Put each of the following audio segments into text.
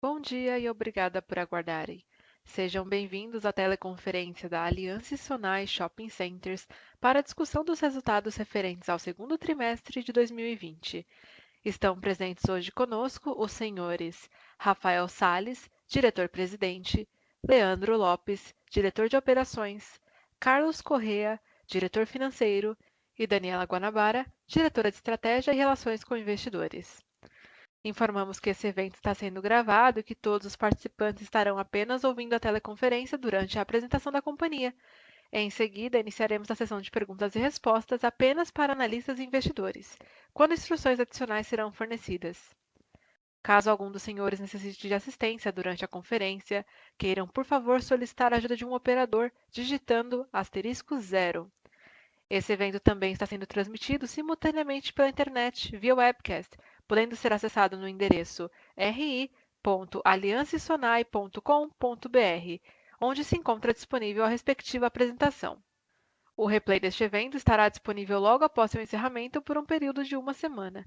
Bom dia e obrigada por aguardarem. Sejam bem-vindos à teleconferência da Aliança Sonai Shopping Centers para a discussão dos resultados referentes ao segundo trimestre de 2020. Estão presentes hoje conosco os senhores Rafael Sales, diretor-presidente, Leandro Lopes, diretor de operações, Carlos Correa, diretor financeiro, e Daniela Guanabara, diretora de estratégia e relações com investidores. Informamos que esse evento está sendo gravado e que todos os participantes estarão apenas ouvindo a teleconferência durante a apresentação da companhia. Em seguida, iniciaremos a sessão de perguntas e respostas apenas para analistas e investidores, quando instruções adicionais serão fornecidas. Caso algum dos senhores necessite de assistência durante a conferência, queiram, por favor, solicitar a ajuda de um operador digitando *0. Esse evento também está sendo transmitido simultaneamente pela internet, via webcast, podendo ser acessado no endereço ri.aliancesonai.com.br, onde se encontra disponível a respectiva apresentação. O replay deste evento estará disponível logo após seu encerramento por um período de uma semana.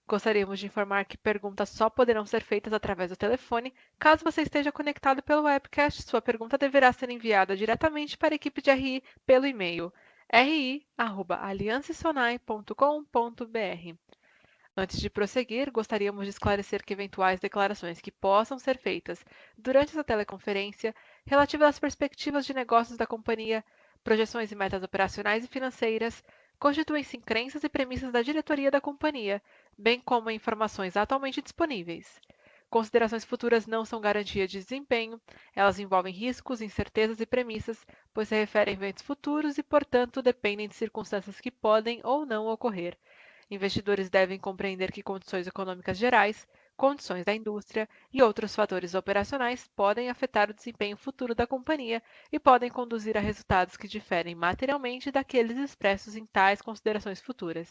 Gostaríamos de informar que perguntas só poderão ser feitas através do telefone. Caso você esteja conectado pelo webcast, sua pergunta deverá ser enviada diretamente para a equipe de RI pelo e-mail ri@aliancesonai.com.br. Antes de prosseguir, gostaríamos de esclarecer que eventuais declarações que possam ser feitas durante essa teleconferência relativas às perspectivas de negócios da companhia, projeções e metas operacionais e financeiras, constituem-se em crenças e premissas da diretoria da companhia, bem como em informações atualmente disponíveis. Considerações futuras não são garantia de desempenho, elas envolvem riscos, incertezas e premissas, pois se referem a eventos futuros e, portanto, dependem de circunstâncias que podem ou não ocorrer. Investidores devem compreender que condições econômicas gerais, condições da indústria e outros fatores operacionais podem afetar o desempenho futuro da companhia e podem conduzir a resultados que diferem materialmente daqueles expressos em tais considerações futuras.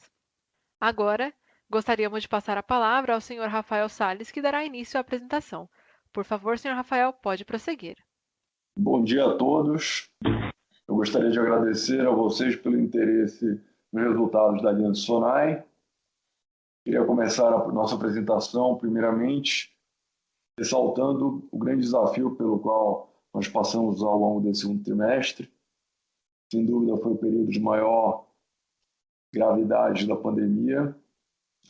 Agora, gostaríamos de passar a palavra ao Sr. Rafael Sales, que dará início à apresentação. Por favor, Sr. Rafael, pode prosseguir. Bom dia a todos. Eu gostaria de agradecer a vocês pelo interesse nos resultados da Aliança Sonai. Queria começar a nossa apresentação, primeiramente, ressaltando o grande desafio pelo qual nós passamos ao longo desse segundo trimestre. Sem dúvida, foi o período de maior gravidade da pandemia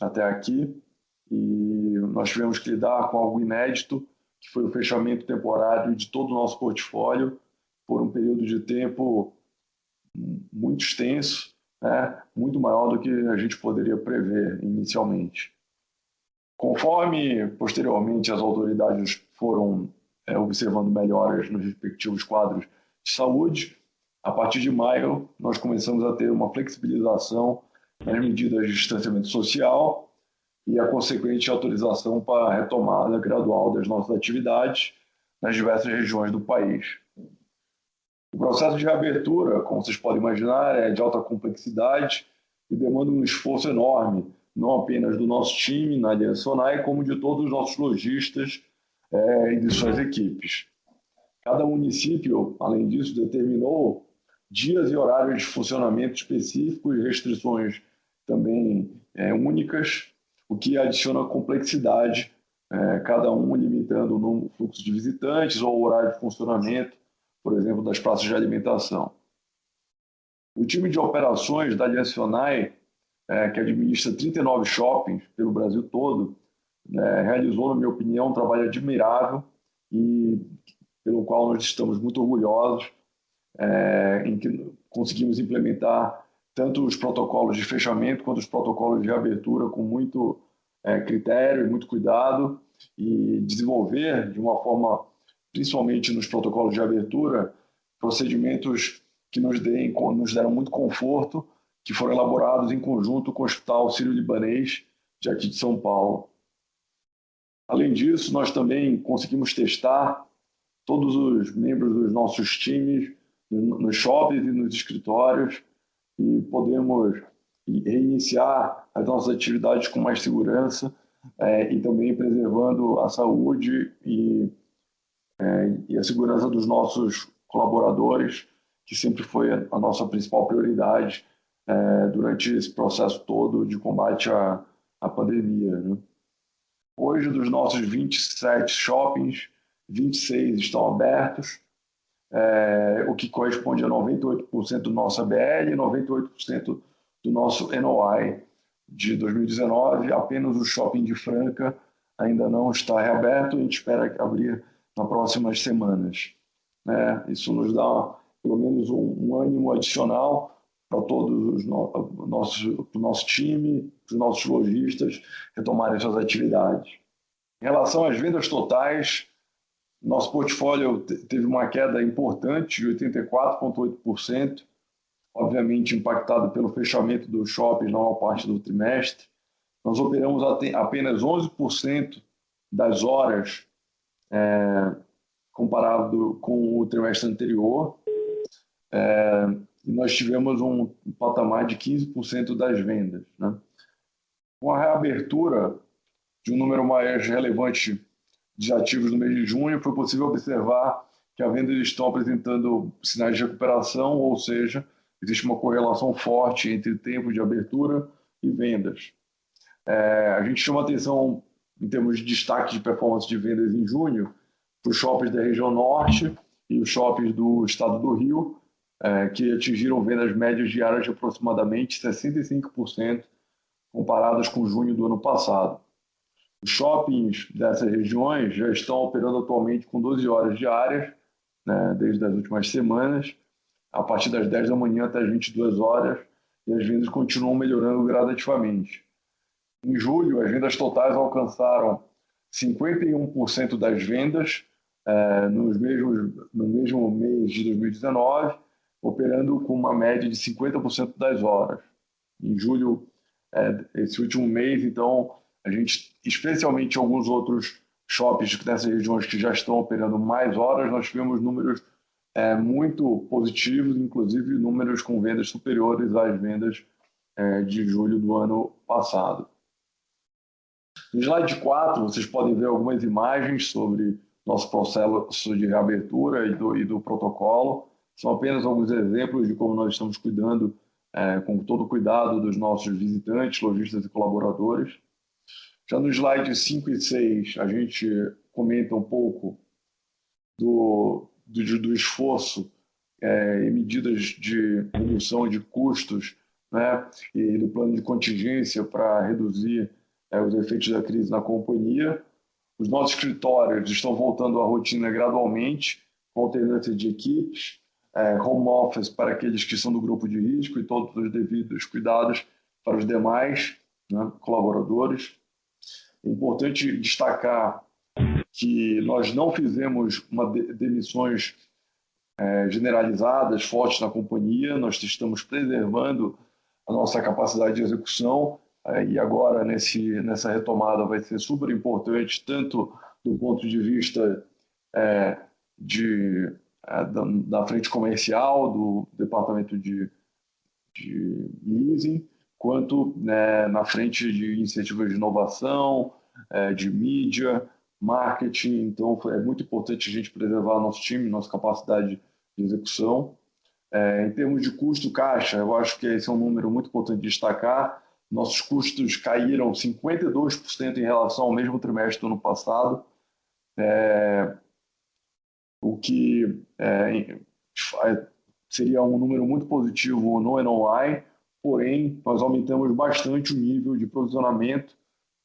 até aqui, e nós tivemos que lidar com algo inédito, que foi o fechamento temporário de todo o nosso portfólio por um período de tempo muito extenso, né? Muito maior do que a gente poderia prever inicialmente. Conforme, posteriormente, as autoridades foram observando melhoras nos respectivos quadros de saúde, a partir de maio, nós começamos a ter uma flexibilização nas medidas de distanciamento social e a consequente autorização para a retomada gradual das nossas atividades nas diversas regiões do país. O processo de reabertura, como vocês podem imaginar, é de alta complexidade e demanda um esforço enorme, não apenas do nosso time na Aliança Sonai, como de todos os nossos lojistas e de suas equipes. Cada município, além disso, determinou dias e horários de funcionamento específicos e restrições também únicas, o que adiciona complexidade, cada um limitando o fluxo de visitantes ou o horário de funcionamento, por exemplo, das praças de alimentação. O time de operações da Aliança Sonai, que administra 39 shoppings pelo Brasil todo, realizou, na minha opinião, um trabalho admirável e pelo qual nós estamos muito orgulhosos, em que conseguimos implementar tanto os protocolos de fechamento quanto os protocolos de reabertura com muito critério e muito cuidado, e desenvolver de uma forma, principalmente nos protocolos de abertura, procedimentos que nos deram muito conforto, que foram elaborados em conjunto com o Hospital Sírio-Libanês de aqui de São Paulo. Além disso, nós também conseguimos testar todos os membros dos nossos times nos shoppings e nos escritórios e podemos reiniciar as nossas atividades com mais segurança e também preservando a saúde e a segurança dos nossos colaboradores, que sempre foi a nossa principal prioridade durante esse processo todo de combate à pandemia, né? Hoje, dos nossos 27 shoppings, 26 estão abertos, o que corresponde a 98% do nosso ABL e 98% do nosso NOI de 2019. Apenas o shopping de Franca ainda não está reaberto, a gente espera abrir nas próximas semanas. Isso nos dá pelo menos um ânimo adicional para todos o nosso time, os nossos lojistas retomarem suas atividades. Em relação às vendas totais, nosso portfólio teve uma queda importante de 84,8%, obviamente impactado pelo fechamento dos shoppings na maior parte do trimestre. Nós operamos apenas 11% das horas comparado com o trimestre anterior, e nós tivemos um patamar de 15% das vendas. Com a reabertura de um número mais relevante de ativos no mês de junho, foi possível observar que as vendas estão apresentando sinais de recuperação, ou seja, existe uma correlação forte entre tempo de abertura e vendas. A gente chama atenção em termos de destaque de performance de vendas em junho para os shoppings da região norte e os shoppings do estado do Rio, que atingiram vendas médias diárias de aproximadamente 65% comparadas com junho do ano passado. Os shoppings dessas regiões já estão operando atualmente com 12 horas diárias, desde as últimas semanas, a partir das 10 da manhã até as 22 horas, e as vendas continuam melhorando gradativamente. Em julho, as vendas totais alcançaram 51% das vendas no mesmo mês de 2019, operando com uma média de 50% das horas. Em julho, esse último mês, então, a gente, especialmente alguns outros shoppings dessas regiões que já estão operando mais horas, nós tivemos números muito positivos, inclusive números com vendas superiores às vendas de julho do ano passado. No slide 4, vocês podem ver algumas imagens sobre nosso processo de reabertura e do protocolo. São apenas alguns exemplos de como nós estamos cuidando com todo o cuidado dos nossos visitantes, lojistas e colaboradores. Já no slide 5 e 6, a gente comenta um pouco do esforço e medidas de redução de custos, e do plano de contingência para reduzir os efeitos da crise na companhia. Os nossos escritórios estão voltando à rotina gradualmente, com alternância de equipes, home office para aqueles que são do grupo de risco e todos os devidos cuidados para os demais colaboradores. É importante destacar que nós não fizemos demissões generalizadas, fortes na companhia, nós estamos preservando a nossa capacidade de execução, e agora nessa retomada vai ser super importante, tanto do ponto de vista da frente comercial, do departamento de leasing, quanto na frente de iniciativas de inovação, de mídia, marketing. Então, é muito importante a gente preservar nosso time, nossa capacidade de execução. Em termos de custo caixa, eu acho que esse é um número muito importante de destacar. Nossos custos caíram 52% em relação ao mesmo trimestre do ano passado, o que seria um número muito positivo no NOI, porém, nós aumentamos bastante o nível de provisionamento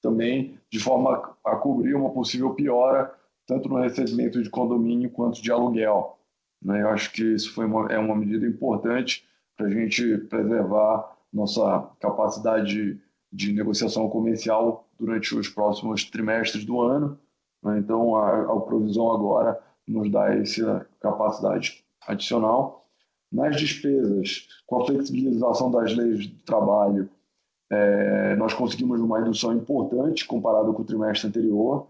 também, de forma a cobrir uma possível piora, tanto no recebimento de condomínio quanto de aluguel. Eu acho que isso é uma medida importante para a gente preservar nossa capacidade de negociação comercial durante os próximos trimestres do ano. Então, a provisão agora nos dá essa capacidade adicional. Nas despesas, com a flexibilização das leis de trabalho, nós conseguimos uma redução importante comparado com o trimestre anterior.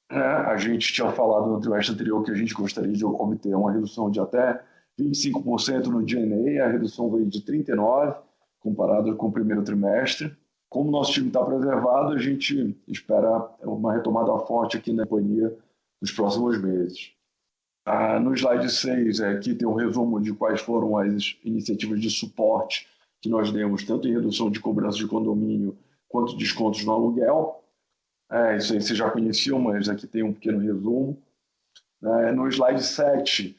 A gente tinha falado no trimestre anterior que a gente gostaria de obter uma redução de até 25% no G&A, a redução veio de 39% comparado com o primeiro trimestre. Como nosso time está preservado, a gente espera uma retomada forte aqui na companhia nos próximos meses. No slide 6, aqui tem um resumo de quais foram as iniciativas de suporte que nós demos, tanto em redução de cobrança de condomínio quanto descontos no aluguel. Isso aí vocês já conheciam, mas aqui tem um pequeno resumo. No slide 7,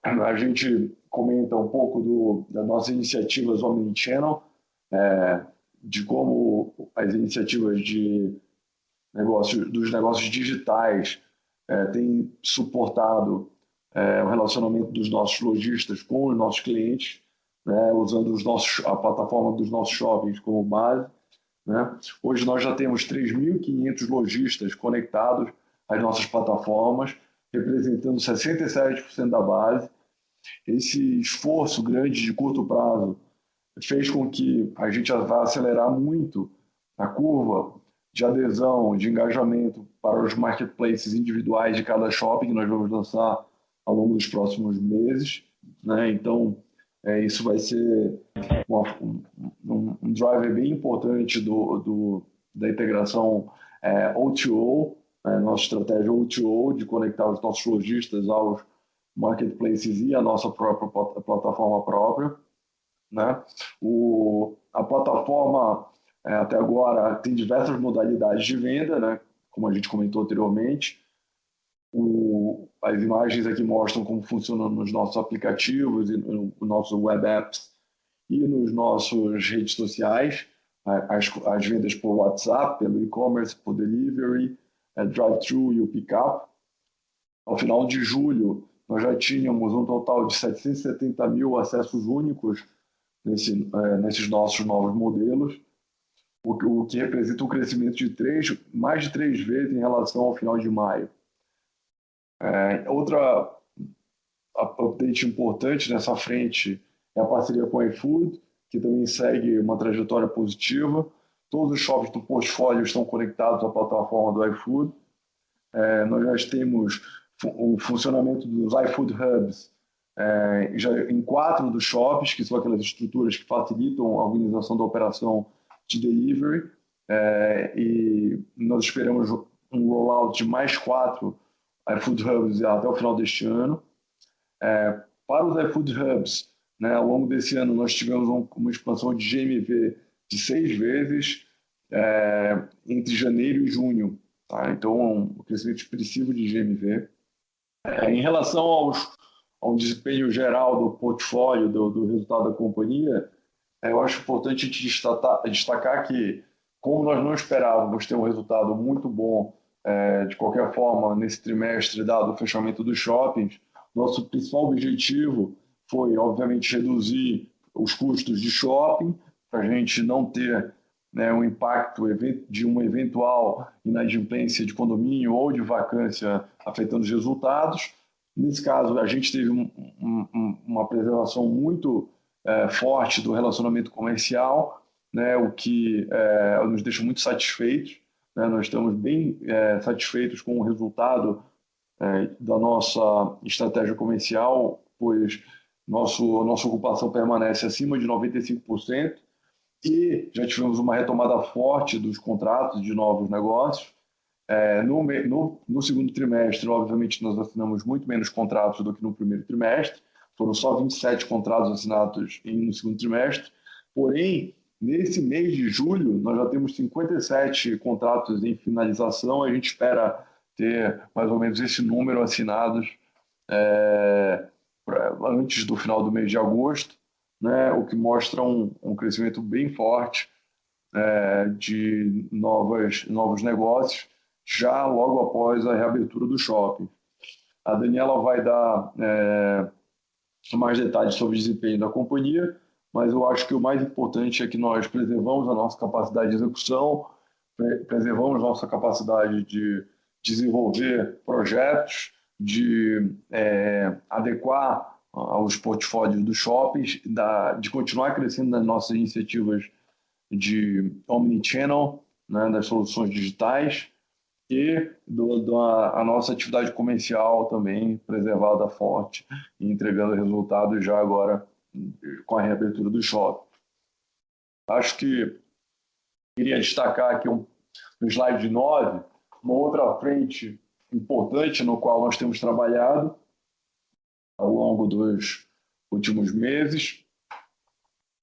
a gente comenta um pouco das nossas iniciativas Omnichannel, de como as iniciativas dos negócios digitais têm suportado o relacionamento dos nossos lojistas com os nossos clientes, né, usando a plataforma dos nossos shoppings como base. Né? Hoje nós já temos 3.500 lojistas conectados às nossas plataformas, representando 67% da base. Esse esforço grande de curto prazo fez com que a gente vá acelerar muito a curva de adesão, de engajamento para os marketplaces individuais de cada shopping que nós vamos lançar ao longo dos próximos meses. Né? Então, isso vai ser um driver bem importante da integração O2O, nossa estratégia O2O, de conectar os nossos lojistas aos marketplaces e a nossa própria plataforma própria. Né? A plataforma, até agora, tem diversas modalidades de venda, né? Como a gente comentou anteriormente. As imagens aqui mostram como funciona nos nossos aplicativos e nos nossos web apps e nos nossos redes sociais, as vendas por WhatsApp, pelo e-commerce, por delivery, drive-thru e o pick-up. Ao final de julho, nós já tínhamos um total de 770 mil acessos únicos nesses nossos novos modelos, o que representa um crescimento de mais de 3 vezes em relação ao final de maio. Outra update importante nessa frente é a parceria com a iFood, que também segue uma trajetória positiva. Todos os shoppings do portfólio estão conectados à plataforma do iFood. Nós já temos o funcionamento dos iFood Hubs já em 4 dos shoppings, que são aquelas estruturas que facilitam a organização da operação de delivery, e nós esperamos um rollout de mais 4 iFood Hubs até o final deste ano. Para os iFood Hubs, né, ao longo desse ano, nós tivemos uma expansão de GMV de 6 vezes entre janeiro e junho. Tá? Então, um crescimento expressivo de GMV. Em relação ao desempenho geral do portfólio, do resultado da companhia, eu acho importante destacar que, como nós não esperávamos ter um resultado muito bom de qualquer forma nesse trimestre, dado o fechamento dos shoppings, nosso principal objetivo foi, obviamente, reduzir os custos de shopping, para a gente não ter um impacto de uma eventual inadimplência de condomínio ou de vacância afetando os resultados. Nesse caso, a gente teve uma preservação muito forte do relacionamento comercial, né, o que nos deixa muito satisfeitos. Né? Nós estamos bem satisfeitos com o resultado da nossa estratégia comercial, pois nossa ocupação permanece acima de 95%, e já tivemos uma retomada forte dos contratos de novos negócios. No segundo trimestre, obviamente, nós assinamos muito menos contratos do que no primeiro trimestre, foram só 27 contratos assinados no segundo trimestre, porém, nesse mês de julho, nós já temos 57 contratos em finalização, a gente espera ter mais ou menos esse número assinados antes do final do mês de agosto, né, o que mostra um crescimento bem forte de novos negócios, já logo após a reabertura do shopping. A Daniela vai dar mais detalhes sobre o desempenho da companhia, mas eu acho que o mais importante é que nós preservamos a nossa capacidade de execução, preservamos a nossa capacidade de desenvolver projetos, de adequar aos portfólios dos shoppings, de continuar crescendo nas nossas iniciativas de omnichannel, né, das soluções digitais, e a nossa atividade comercial também preservada forte e entregando resultados já agora com a reabertura do shopping. Acho que queria destacar aqui no slide 9, uma outra frente importante no qual nós temos trabalhado ao longo dos últimos meses,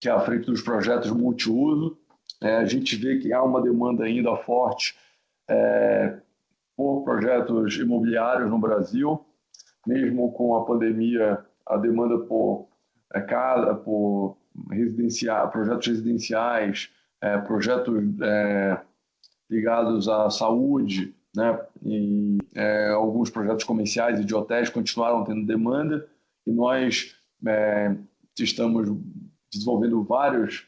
que é a frente dos projetos multiuso. A gente vê que há uma demanda ainda forte por projetos imobiliários no Brasil. Mesmo com a pandemia, a demanda por casa, por projetos residenciais, projetos ligados à saúde, né, e alguns projetos comerciais e de hotéis continuaram tendo demanda, e nós estamos desenvolvendo várias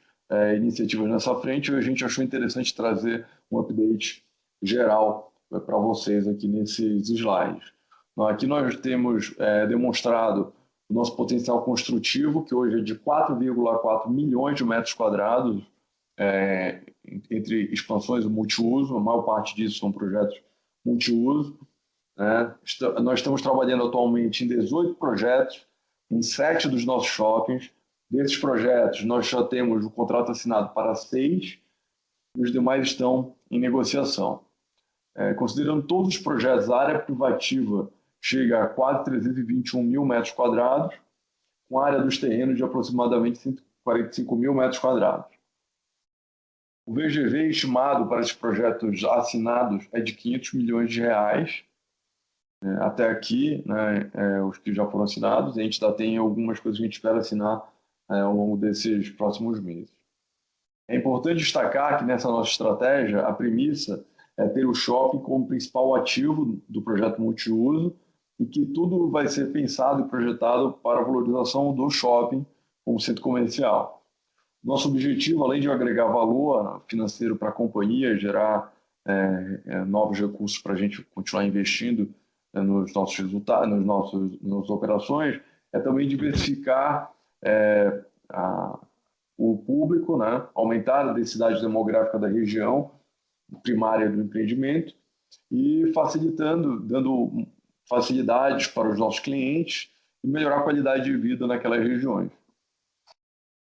iniciativas nessa frente, e a gente achou interessante trazer um update geral para vocês aqui nesses slides. Aqui nós temos demonstrado o nosso potencial construtivo, que hoje é de 4,4 milhões de metros quadrados, entre expansões e multiuso. A maior parte disso são projetos multiuso. Né? Nós estamos trabalhando atualmente em 18 projetos, em 7 dos nossos shoppings. Desses projetos, nós já temos o contrato assinado para 6, e os demais estão em negociação. Considerando todos os projetos, a área privativa chega a quase 321 mil metros quadrados, com a área dos terrenos de aproximadamente 145 mil metros quadrados. O VGV estimado para esses projetos assinados é de 500 milhões de reais, até aqui, né, os que já foram assinados, e a gente ainda tem algumas coisas que a gente espera assinar ao longo desses próximos meses. É importante destacar que nessa nossa estratégia, a premissa é ter o shopping como principal ativo do projeto multiuso e que tudo vai ser pensado e projetado para a valorização do shopping como centro comercial. Nosso objetivo, além de agregar valor financeiro para a companhia, gerar novos recursos para a gente continuar investindo nos nossos resultados, nas nossas operações, é também diversificar o público, né? Aumentar a densidade demográfica da região primária do empreendimento e dando facilidades para os nossos clientes e melhorar a qualidade de vida naquelas regiões.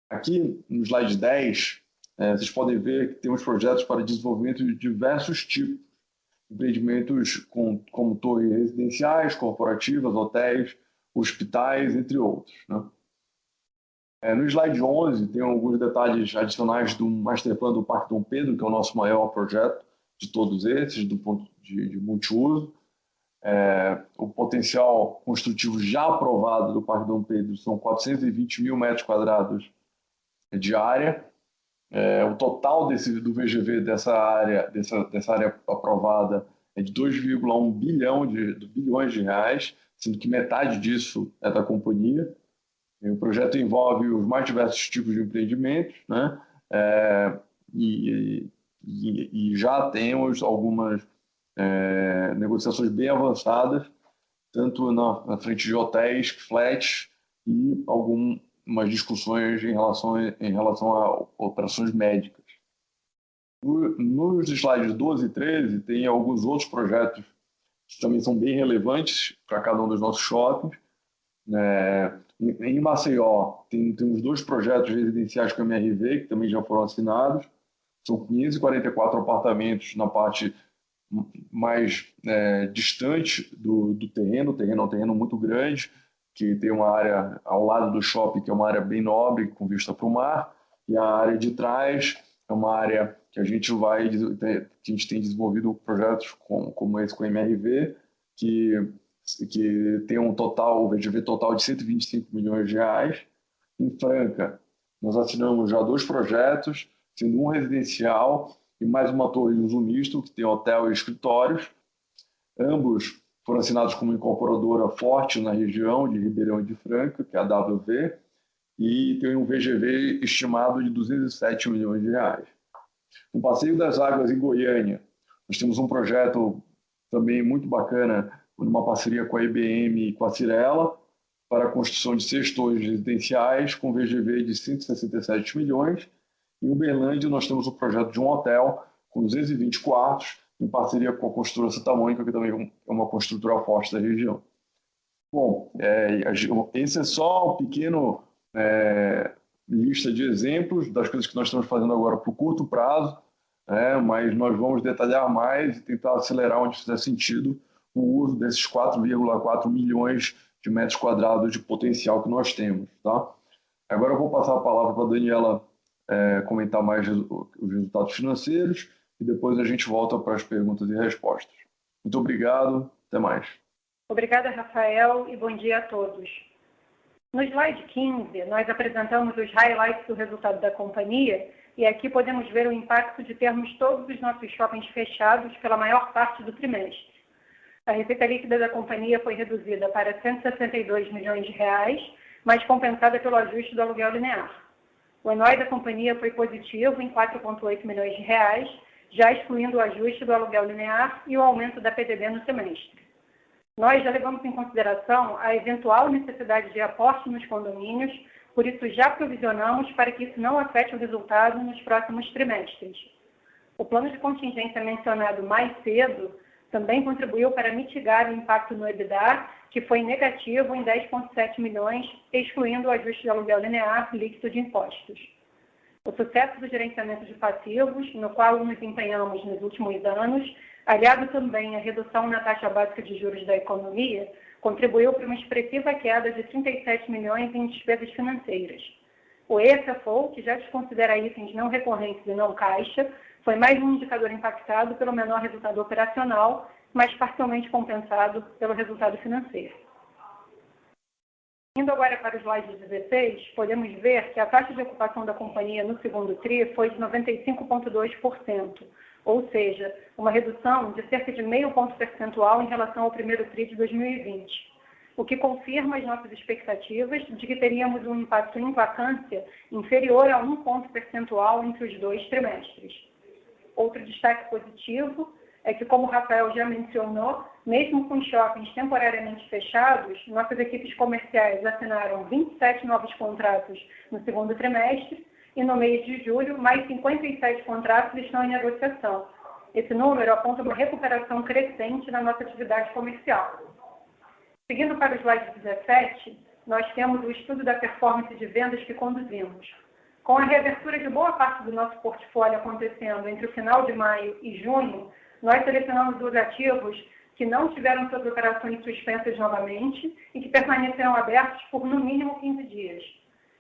Aqui, no slide 10, vocês podem ver que temos projetos para desenvolvimento de diversos tipos de empreendimentos como torres residenciais, corporativas, hotéis, hospitais, entre outros, né? No slide 11, tem alguns detalhes adicionais do Masterplan do Parque Dom Pedro, que é o nosso maior projeto de todos esses, do ponto de multiuso. O potencial construtivo já aprovado do Parque Dom Pedro são 420 mil metros quadrados de área. O total do VGV dessa área aprovada é de 2,1 bilhões de reais, sendo que metade disso é da companhia. O projeto envolve os mais diversos tipos de empreendimentos, né? E já temos algumas negociações bem avançadas, tanto na frente de hotéis, flats e algumas discussões em relação a operações médicas. Nos slides 12 e 13, tem alguns outros projetos que também são bem relevantes para cada um dos nossos shoppings. Em Maceió, temos 2 projetos residenciais com MRV, que também já foram assinados. São 544 apartamentos na parte mais distante do terreno. O terreno é um terreno muito grande, que tem uma área ao lado do shopping, que é uma área bem nobre, com vista para o mar, e a área de trás é uma área que a gente tem desenvolvido projetos como esse com MRV, que tem um VGV total de 125 milhões de reais. Em Franca, nós assinamos já 2 projetos, sendo um residencial e mais uma torre de uso misto, que tem hotel e escritórios. Ambos foram assinados com uma incorporadora forte na região de Ribeirão e de Franca, que é a WV, e tem um VGV estimado de 207 milhões de reais. No Passeio das Águas, em Goiânia, nós temos um projeto também muito bacana, numa parceria com a IBM e com a Cirela, para a construção de 6 torres residenciais com VGV de 167 milhões. Em Uberlândia, nós temos o projeto de um hotel com 220 quartos, em parceria com a construtora Santa Mônica, que também é uma construtora forte da região. Bom, esse é só um pequeno lista de exemplos das coisas que nós estamos fazendo agora para o curto prazo, mas nós vamos detalhar mais e tentar acelerar onde fizer sentido o uso desses 4,4 milhões de metros quadrados de potencial que nós temos. Tá? Agora eu vou passar a palavra para a Daniela comentar mais os resultados financeiros e depois a gente volta para as perguntas e respostas. Muito obrigado, até mais. Obrigada, Rafael, e bom dia a todos. No slide 15, nós apresentamos os highlights do resultado da companhia e aqui podemos ver o impacto de termos todos os nossos shoppings fechados pela maior parte do trimestre. A receita líquida da companhia foi reduzida para R$ 162 milhões, mas compensada pelo ajuste do aluguel linear. O NOI da companhia foi positivo em R$ 4,8 milhões, já excluindo o ajuste do aluguel linear e o aumento da PDD no semestre. Nós já levamos em consideração a eventual necessidade de aporte nos condomínios, por isso já provisionamos para que isso não afete o resultado nos próximos trimestres. O plano de contingência mencionado mais cedo também contribuiu para mitigar o impacto no EBITDA, que foi negativo em 10,7 milhões, excluindo o ajuste de aluguel linear líquido de impostos. O sucesso do gerenciamento de passivos, no qual nos empenhamos nos últimos anos, aliado também à redução na taxa básica de juros da economia, contribuiu para uma expressiva queda de 37 milhões em despesas financeiras. O EFFO, que já desconsidera itens não recorrentes e não caixa, foi mais um indicador impactado pelo menor resultado operacional, mas parcialmente compensado pelo resultado financeiro. Indo agora para o slide 16, podemos ver que a taxa de ocupação da companhia no segundo TRI foi de 95,2%, ou seja, uma redução de cerca de meio ponto percentual em relação ao primeiro TRI de 2020, o que confirma as nossas expectativas de que teríamos um impacto em vacância inferior a 1 ponto percentual entre os dois trimestres. Outro destaque positivo é que, como o Rafael já mencionou, mesmo com shoppings temporariamente fechados, nossas equipes comerciais assinaram 27 novos contratos no segundo trimestre e no mês de julho, mais 57 contratos estão em negociação. Esse número aponta uma recuperação crescente na nossa atividade comercial. Seguindo para o slide 17, nós temos o estudo da performance de vendas que conduzimos. Com a reabertura de boa parte do nosso portfólio acontecendo entre o final de maio e junho, nós selecionamos os ativos que não tiveram suas operações suspensas novamente e que permaneceram abertos por no mínimo 15 dias.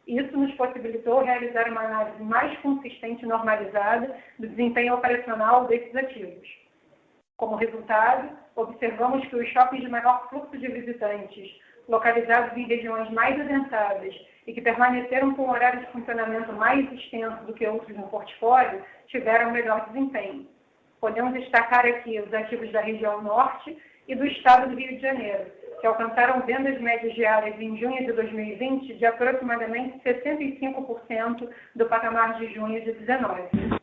Isso nos possibilitou realizar uma análise mais consistente e normalizada do desempenho operacional desses ativos. Como resultado, observamos que os shoppings de maior fluxo de visitantes, localizados em regiões mais adensadas e que permaneceram com um horário de funcionamento mais extenso do que outros no portfólio, tiveram melhor desempenho. Podemos destacar aqui os ativos da região norte e do estado do Rio de Janeiro, que alcançaram vendas médias diárias em junho de 2020 de aproximadamente 65% do patamar de junho de 2019.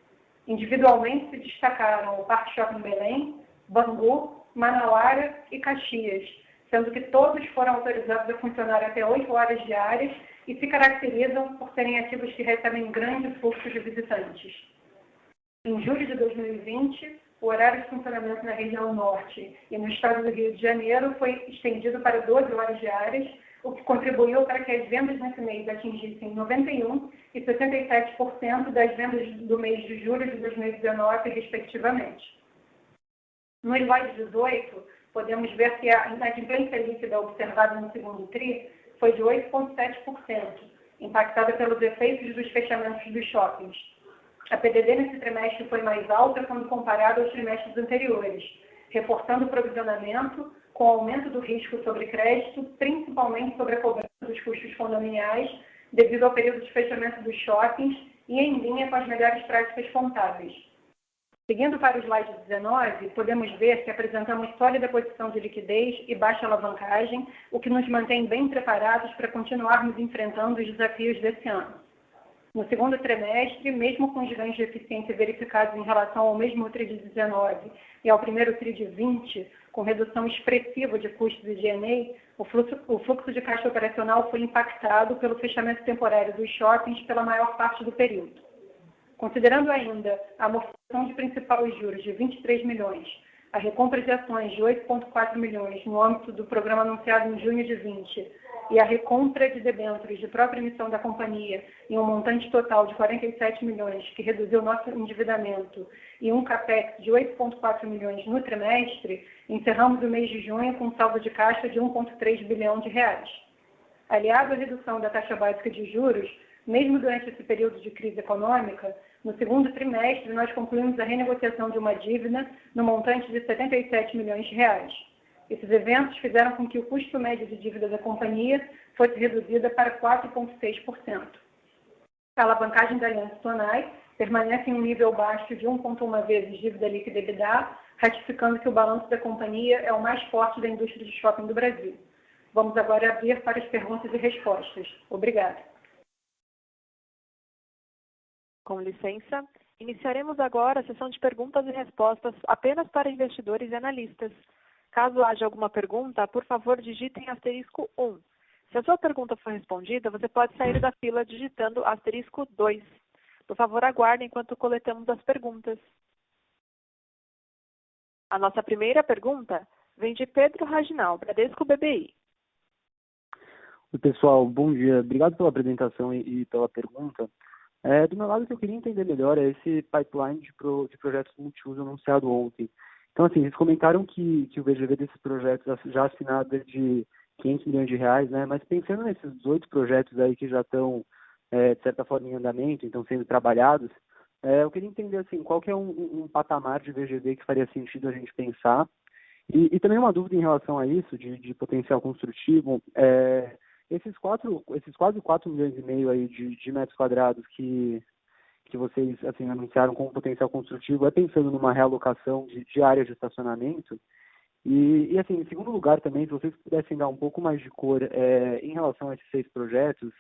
Individualmente se destacaram o Parque Shopping Belém, Bangu, Manauara e Caxias, sendo que todos foram autorizados a funcionar até 8 horas diárias e se caracterizam por serem ativos que recebem grande fluxo de visitantes. Em julho de 2020, o horário de funcionamento na região norte e no estado do Rio de Janeiro foi estendido para 12 horas diárias, o que contribuiu para que as vendas nesse mês atingissem 91% e 67% das vendas do mês de julho de 2019, respectivamente. No slide 18, podemos ver que a inadimplência líquida observada no segundo TRI foi de 8,7%, impactada pelos efeitos dos fechamentos dos shoppings. A PDD nesse trimestre foi mais alta quando comparado aos trimestres anteriores, reforçando o provisionamento com o aumento do risco sobre crédito, principalmente sobre a cobrança dos custos condominiais, devido ao período de fechamento dos shoppings e em linha com as melhores práticas contábeis. Seguindo para o slide 19, podemos ver que apresentamos sólida posição de liquidez e baixa alavancagem, o que nos mantém bem preparados para continuarmos enfrentando os desafios desse ano. No segundo trimestre, mesmo com os ganhos de eficiência verificados em relação ao mesmo TRI de 19 e ao primeiro TRI de 20, com redução expressiva de custos e G&A, o fluxo de caixa operacional foi impactado pelo fechamento temporário dos shoppings pela maior parte do período. Considerando ainda a amortização de principal e juros de 23 milhões, a recompra de ações de 8,4 milhões no âmbito do programa anunciado em junho de 20 e a recompra de debêntures de própria emissão da companhia em um montante total de 47 milhões, que reduziu nosso endividamento, e um CAPEX de 8,4 milhões no trimestre, encerramos o mês de junho com um saldo de caixa de 1,3 bilhão de reais. Aliado à redução da taxa básica de juros, Mesmo durante esse período de crise econômica, no segundo trimestre, nós concluímos a renegociação de uma dívida no montante de R$ 77 milhões. Esses eventos fizeram com que o custo médio de dívida da companhia fosse reduzida para 4,6%. A alavancagem da Aliança Tonai permanece em um nível baixo de 1,1 vezes dívida líquida EBITDA, ratificando que o balanço da companhia é o mais forte da indústria de shopping do Brasil. Vamos agora abrir para as perguntas e respostas. Obrigada. Com licença, iniciaremos agora a sessão de perguntas e respostas apenas para investidores e analistas. Caso haja alguma pergunta, por favor, digitem asterisco 1. Se a sua pergunta for respondida, você pode sair da fila digitando asterisco 2. Por favor, aguardem enquanto coletamos as perguntas. A nossa primeira pergunta vem de Pedro Raginal, Bradesco BBI. Oi, pessoal, bom dia. Obrigado pela apresentação e pela pergunta. Do meu lado, o que eu queria entender melhor é esse pipeline de projetos multiuso anunciado ontem. Então, assim, eles comentaram que o VGV desses projetos já assinado é de R$ 500 milhões, né? Mas pensando nesses 18 projetos aí que já estão, de certa forma, em andamento, então sendo trabalhados, eu queria entender, assim, qual que é um patamar de VGV que faria sentido a gente pensar. E também uma dúvida em relação a isso, de potencial construtivo, esses quase 4,5 milhões aí de metros quadrados que vocês assim, anunciaram como potencial construtivo, pensando numa realocação de áreas de estacionamento? E assim, em segundo lugar também, se vocês pudessem dar um pouco mais de cor em relação a esses 6 projetos,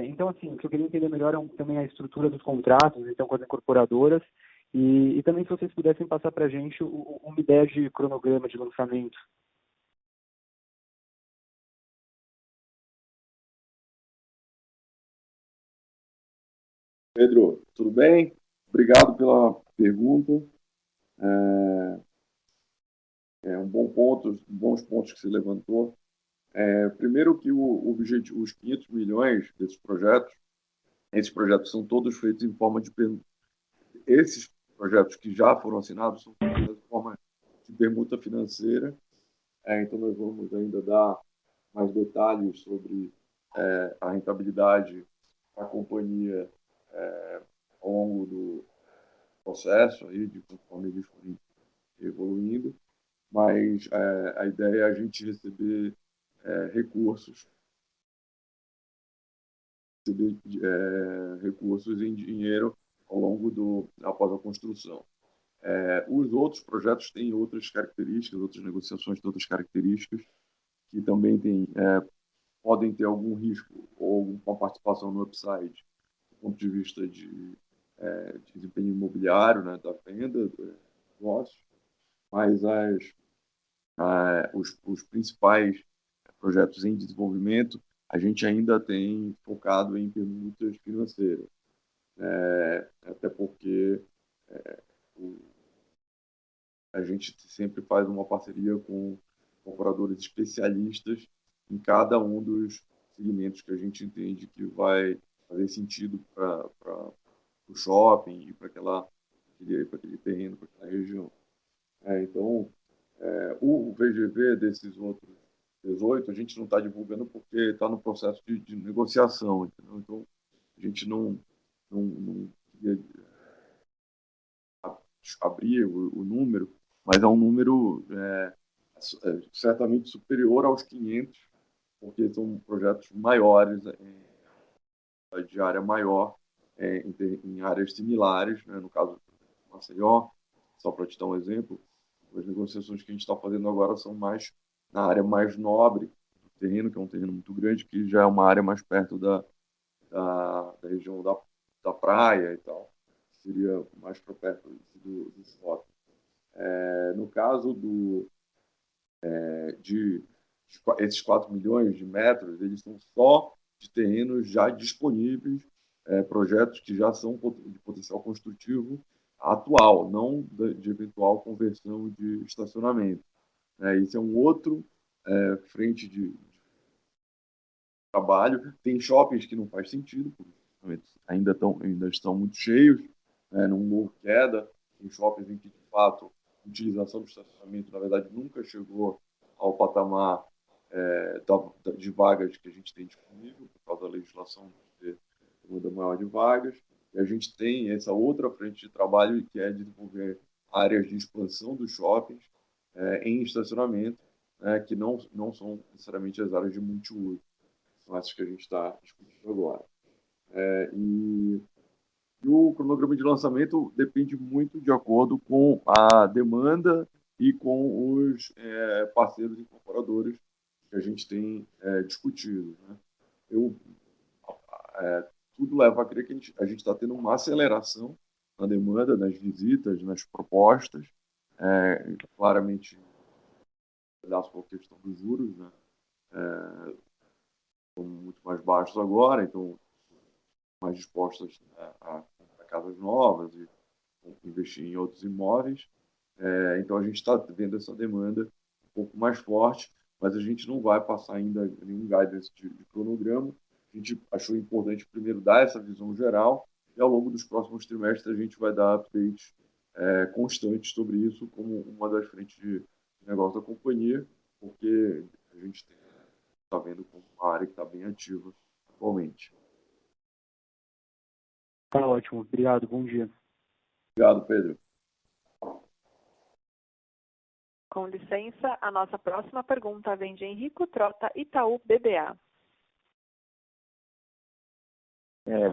então assim, o que eu queria entender melhor é também a estrutura dos contratos, então com as incorporadoras, e também se vocês pudessem passar para a gente uma ideia de cronograma de lançamento. Pedro, tudo bem? Obrigado pela pergunta. Um bom ponto, bons pontos que você levantou. Primeiro que o objetivo, os 500 milhões desses projetos, esses projetos são todos feitos em forma de permuta. Esses projetos que já foram assinados são feitos em forma de permuta financeira. Então nós vamos ainda dar mais detalhes sobre a rentabilidade da companhia ao longo do processo, aí, de conforme eles forem evoluindo, mas a ideia é a gente receber recursos em dinheiro ao longo após a construção. Os outros projetos têm outras características, outras negociações têm outras características que também podem ter algum risco ou alguma participação no upside do ponto de vista de desempenho imobiliário, né, da venda do negócio, mas os principais projetos em desenvolvimento a gente ainda tem focado em permutas financeiras, até porque a gente sempre faz uma parceria com incorporadores especialistas em cada um dos segmentos que a gente entende que vai fazer sentido para o shopping e para aquele terreno, para aquela região. Então, o VGV desses outros 18, a gente não está divulgando porque está no processo de negociação, entendeu? Então, a gente não queria abrir o número, mas é um número certamente superior aos 500, porque são projetos maiores, de área maior, em áreas similares, né? No caso de Maceió, só para te dar um exemplo, as negociações que a gente está fazendo agora são mais na área mais nobre do terreno, que é um terreno muito grande, que já é uma área mais perto da região da praia e tal, seria mais para perto do shopping. No caso de esses 4 milhões de metros, eles são só de terrenos já disponíveis, projetos que já são de potencial construtivo atual, não de eventual conversão de estacionamento. Isso é um outro frente de trabalho. Tem shoppings que não faz sentido, porque ainda estão muito cheios, não houve queda. Tem shoppings em que, de fato, a utilização do estacionamento, na verdade, nunca chegou ao patamar de vagas que a gente tem disponível, por causa da legislação de demanda maior de vagas, e a gente tem essa outra frente de trabalho que é desenvolver áreas de expansão dos shoppings em estacionamento, que não são necessariamente as áreas de multiuso, são essas que a gente está discutindo agora. E o cronograma de lançamento depende muito de acordo com a demanda e com os parceiros incorporadores que a gente tem discutido, né? Tudo leva a crer que a gente está tendo uma aceleração na demanda, nas visitas, nas propostas, claramente, pedaço com a questão dos juros, né? São muito mais baixos agora, então mais dispostas a comprar casas novas e investir em outros imóveis. Então, a gente está vendo essa demanda um pouco mais forte, mas a gente não vai passar ainda nenhum guidance de cronograma. A gente achou importante primeiro dar essa visão geral e, ao longo dos próximos trimestres, a gente vai dar updates constantes sobre isso como uma das frentes de negócio da companhia, porque a gente está vendo como uma área que está bem ativa atualmente. Tá ótimo, obrigado, bom dia. Obrigado, Pedro. Com licença, a nossa próxima pergunta vem de Henrico Trota, Itaú BBA.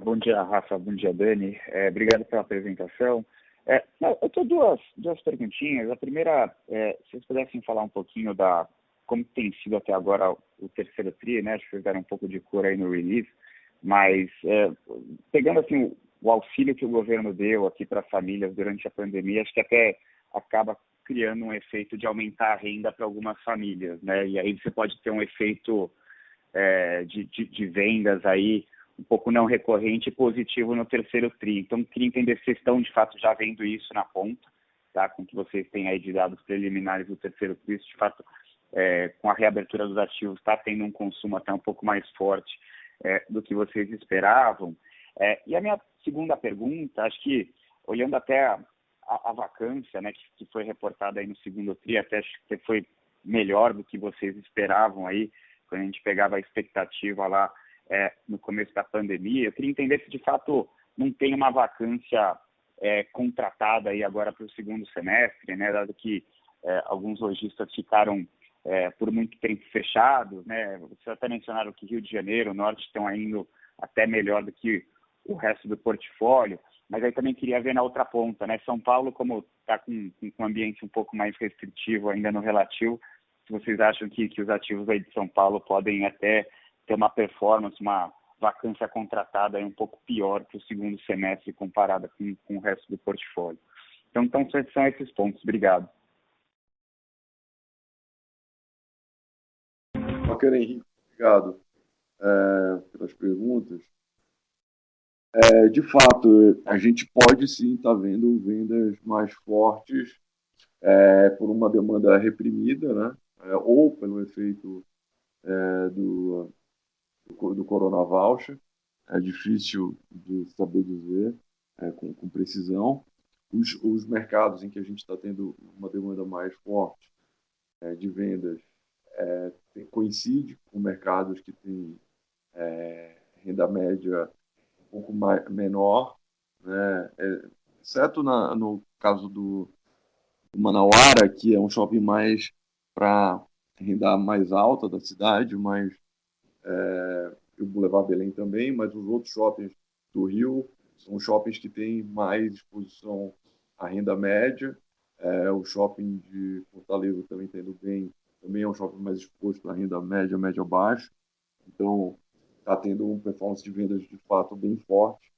Bom dia, Rafa. Bom dia, Dani. Obrigado pela apresentação. Eu tenho duas perguntinhas. A primeira, se vocês pudessem falar um pouquinho como tem sido até agora o terceiro TRI, né? Acho que vocês deram um pouco de cor aí no release, mas pegando assim o auxílio que o governo deu aqui para famílias durante a pandemia, acho que até acaba criando um efeito de aumentar a renda para algumas famílias, né? E aí você pode ter um efeito de vendas aí um pouco não recorrente e positivo no terceiro TRI. Então, queria entender se vocês estão, de fato, já vendo isso na ponta, tá? Com que vocês têm aí de dados preliminares do terceiro TRI, de fato, com a reabertura dos ativos, está tendo um consumo até um pouco mais forte do que vocês esperavam. E a minha segunda pergunta, acho que, olhando até a vacância, né, que foi reportada aí no segundo TRI, até acho que foi melhor do que vocês esperavam aí, quando a gente pegava a expectativa lá no começo da pandemia. Eu queria entender se, de fato, não tem uma vacância contratada aí agora para o segundo semestre, né, dado que alguns lojistas ficaram por muito tempo fechados, né? Vocês até mencionaram que Rio de Janeiro, Norte estão indo até melhor do que o resto do portfólio, mas aí também queria ver na outra ponta, né? São Paulo, como está com um ambiente um pouco mais restritivo ainda no relativo, se vocês acham que os ativos aí de São Paulo podem até ter uma performance, uma vacância contratada aí um pouco pior para o segundo semestre comparada com o resto do portfólio. Então são esses pontos. Obrigado. Bacana, Henrique. Obrigado pelas perguntas. De fato, a gente pode sim estar vendo vendas mais fortes por uma demanda reprimida, né? Ou pelo efeito do Corona Voucher. É difícil de saber dizer com precisão. Os mercados em que a gente está tendo uma demanda mais forte de vendas coincide com mercados que têm renda média um pouco menor, né? Exceto no caso do Manauara, que é um shopping mais para renda mais alta da cidade, mas o Boulevard Belém também, mas os outros shoppings do Rio são shoppings que têm mais exposição à renda média. O shopping de Fortaleza também tendo bem, também é um shopping mais exposto à renda média, média baixa. Então, está tendo uma performance de vendas de fato bem forte,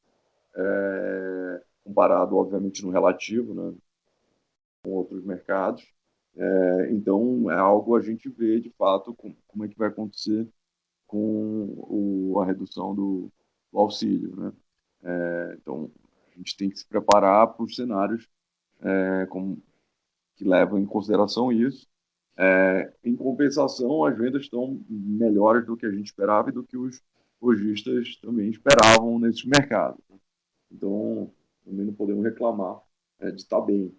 comparado, obviamente, no relativo, né, com outros mercados. Então, é algo a gente vê, de fato, como é que vai acontecer com a redução do auxílio, né? Então, a gente tem que se preparar para os cenários que levam em consideração isso. Em compensação, as vendas estão melhores do que a gente esperava e do que os lojistas também esperavam nesse mercado. Então, também não podemos reclamar de estar bem.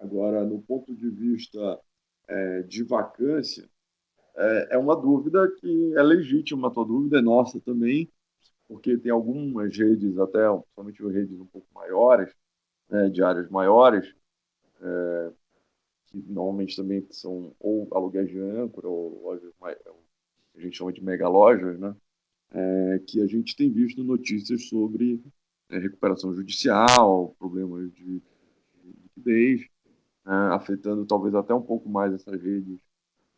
Agora, no ponto de vista de vacância, é uma dúvida que é legítima, a tua dúvida é nossa também, porque tem algumas redes, até somente redes um pouco maiores, né, de áreas maiores, que normalmente também são ou aluguéis de âncora ou lojas a gente chama de mega lojas, né, que a gente tem visto notícias sobre recuperação judicial, problemas de liquidez, afetando talvez até um pouco mais essas redes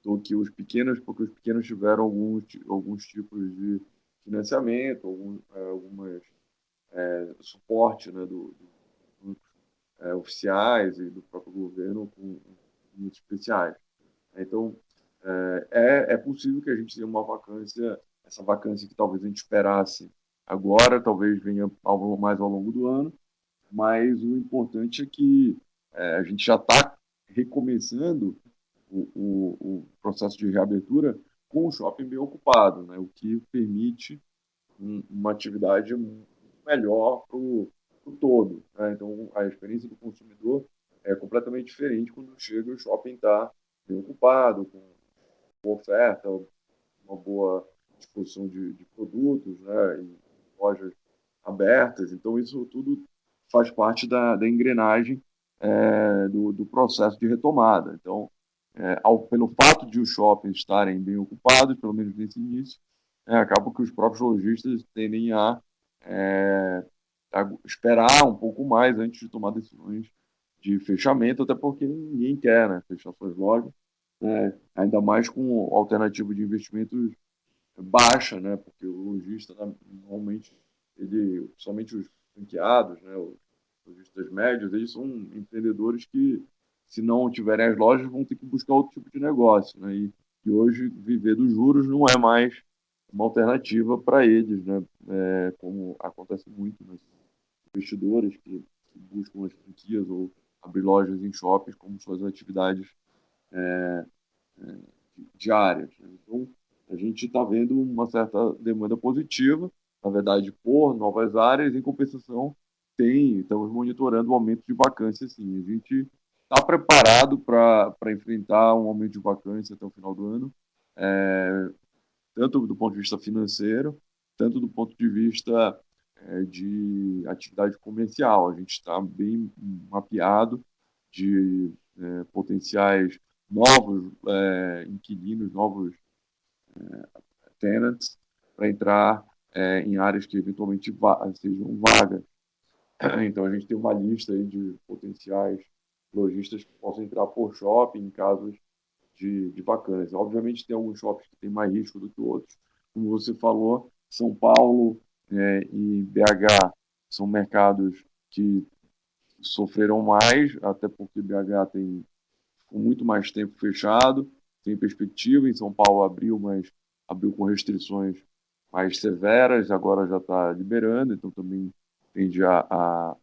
do que os pequenos, porque os pequenos tiveram alguns tipos de financiamento, algumas suporte, né, dos oficiais e do próprio governo com muito especiais. Então, é possível que a gente tenha uma vacância, essa vacância que talvez a gente esperasse agora, talvez venha mais ao longo do ano, mas o importante é que a gente já está recomeçando o processo de reabertura com o shopping bem ocupado, né? O que permite uma atividade melhor para o todo, né? Então, a experiência do consumidor é completamente diferente quando chega e o shopping está bem ocupado, com boa oferta, uma boa disposição de produtos, né? E lojas abertas. Então, isso tudo faz parte da engrenagem do processo de retomada. Então, pelo fato de os shoppings estarem bem ocupados, pelo menos nesse início, acaba que os próprios lojistas tendem a esperar um pouco mais antes de tomar decisões de fechamento, até porque ninguém quer, né, fechar suas lojas, né, ainda mais com alternativa de investimentos baixa, né, porque o lojista, normalmente, somente os franqueados, né, os lojistas médios, eles são empreendedores que, se não tiverem as lojas, vão ter que buscar outro tipo de negócio, né, e hoje viver dos juros não é mais uma alternativa para eles, né, como acontece muito nos investidores que buscam as franquias ou abrir lojas em shoppings como suas atividades diárias, né? Então, a gente está vendo uma certa demanda positiva, na verdade, por novas áreas, em compensação, estamos monitorando o aumento de vacância, sim. A gente está preparado para enfrentar um aumento de vacância até o final do ano, tanto do ponto de vista financeiro, tanto do ponto de vista de atividade comercial. A gente está bem mapeado de potenciais novos inquilinos, novos tenants, para entrar em áreas que eventualmente sejam vagas. Então, a gente tem uma lista aí de potenciais lojistas que possam entrar por shopping em casos de vacância. Obviamente, tem alguns shoppings que têm mais risco do que outros. Como você falou, São Paulo e BH são mercados que sofreram mais, até porque BH ficou muito mais tempo fechado, tem perspectiva. Em São Paulo abriu, mas abriu com restrições mais severas, agora já está liberando, então também tende a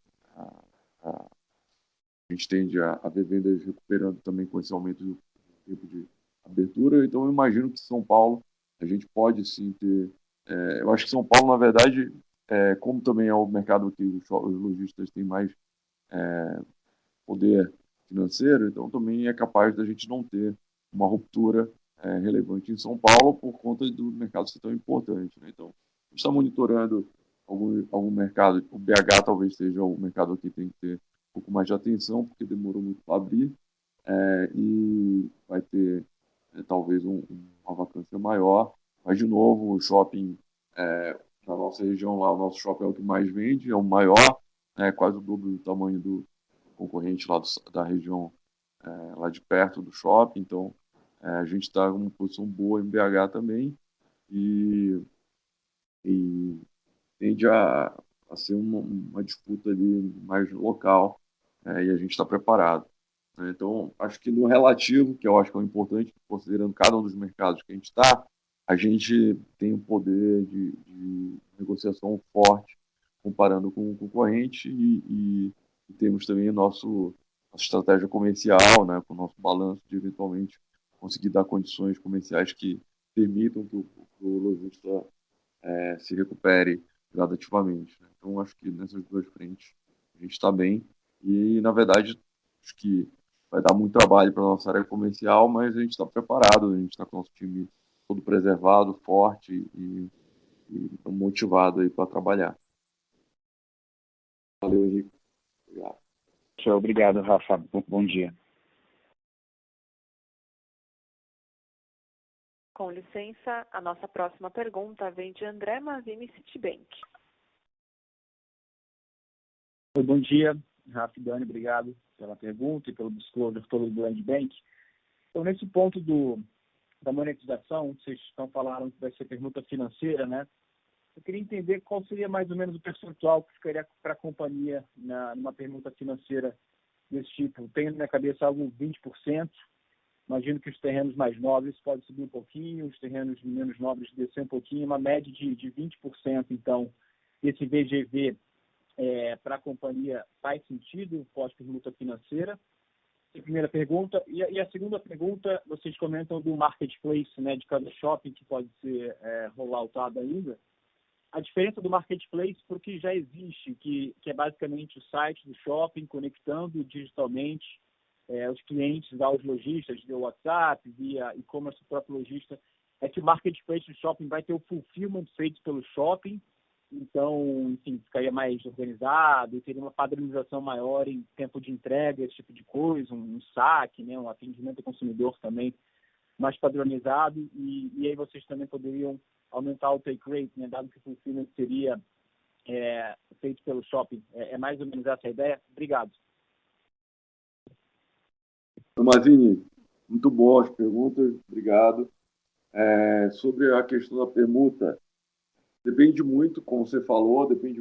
gente tende a ver vendas recuperando também com esse aumento do tempo de abertura. Então, eu imagino que São Paulo a gente pode sim ter. Eu acho que São Paulo, na verdade, como também é o mercado que os lojistas têm mais poder financeiro, então também é capaz da gente não ter uma ruptura relevante em São Paulo por conta do mercado ser tão importante, né? Então, a gente está monitorando algum mercado. O BH talvez seja o mercado que tem que ter um pouco mais de atenção, porque demorou muito para abrir, e vai ter talvez uma vacância maior. Mas, de novo, o shopping na nossa região lá, o nosso shopping é o que mais vende, é o maior, quase o dobro do tamanho do concorrente lá da região lá de perto do shopping. Então, a gente está em uma posição boa em BH também e tende a ser uma disputa ali mais local, e a gente está preparado, né? Então, acho que no relativo, que eu acho que é o importante, considerando cada um dos mercados que a gente está, a gente tem um poder de negociação forte comparando com o concorrente e temos também nossa estratégia comercial, né, com o nosso balanço de eventualmente conseguir dar condições comerciais que permitam que o lojista se recupere gradativamente, né? Então, acho que nessas duas frentes a gente está bem e, na verdade, acho que vai dar muito trabalho para a nossa área comercial, mas a gente está preparado, a gente está com o nosso time todo preservado, forte estão motivados aí para trabalhar. Valeu, Henrique. Obrigado. Obrigado, Rafa. Bom dia. Com licença, a nossa próxima pergunta vem de André Mazini, Citibank. Bom dia, Rafa e Dani, obrigado pela pergunta e pelo disclosure todo do Land Bank. Então, nesse ponto da monetização, vocês falaram que vai ser permuta financeira, né? Eu queria entender qual seria mais ou menos o percentual que ficaria para a companhia numa permuta financeira desse tipo. Tenho na minha cabeça algo 20%. Imagino que os terrenos mais nobres podem subir um pouquinho, os terrenos menos nobres descer um pouquinho, uma média de 20%. Então, esse VGV para a companhia faz sentido pós-permuta financeira? Essa é a primeira pergunta. E a segunda pergunta, vocês comentam do marketplace, né, de cada shopping que pode ser rolloutado ainda. A diferença do marketplace para o que já existe, que é basicamente o site do shopping conectando digitalmente os clientes aos lojistas via WhatsApp, via e-commerce do próprio lojista, é que o marketplace do shopping vai ter o fulfillment feito pelo shopping, então, enfim, ficaria mais organizado e teria uma padronização maior em tempo de entrega, esse tipo de coisa, um saque, né, um atendimento ao consumidor também mais padronizado, e aí vocês também poderiam aumentar o take rate, né, dado que o fulfillment seria feito pelo shopping. É mais ou menos essa a ideia? Obrigado. Mazini, muito boas perguntas, obrigado. Sobre a questão da permuta, depende muito, como você falou, depende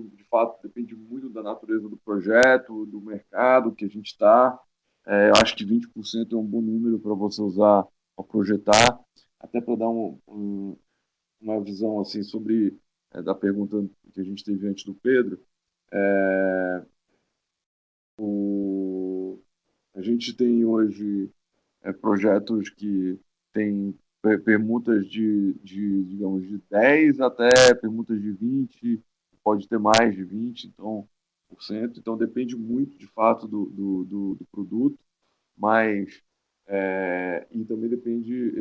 muito da natureza do projeto, do mercado que a gente está. Eu acho que 20% é um bom número para você usar para projetar, até para dar uma visão assim sobre da pergunta que a gente teve antes do Pedro. A gente tem hoje projetos que têm permutas digamos, de 10 até permutas de 20, pode ter mais de 20, então depende muito, de fato, do produto, mas e também depende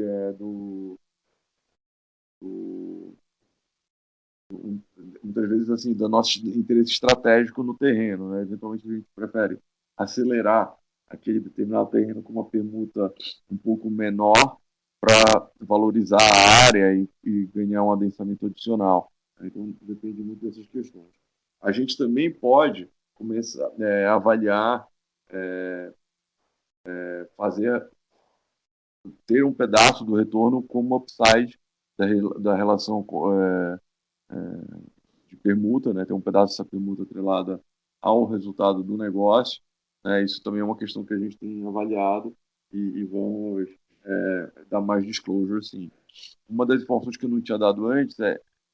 muitas vezes, assim, do nosso interesse estratégico no terreno, né? Eventualmente a gente prefere acelerar aquele determinado terreno com uma permuta um pouco menor para valorizar a área e ganhar um adensamento adicional. Então, depende muito dessas questões. A gente também pode começar a avaliar, ter um pedaço do retorno como upside da relação de permuta, né? Ter um pedaço dessa permuta atrelada ao resultado do negócio. Né? Isso também é uma questão que a gente tem avaliado e vamos dar mais disclosure, sim. Uma das informações que eu não tinha dado antes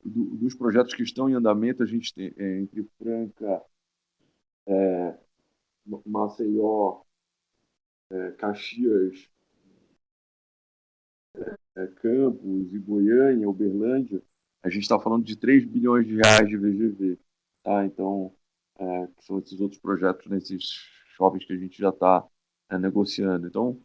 dos projetos que estão em andamento, a gente tem entre Franca, Maceió, Caxias, Campos e Goiânia, Uberlândia, a gente está falando de 3 bilhões de reais de VGV. Tá? Então, são esses outros projetos nesses shoppings que a gente já está negociando. Então,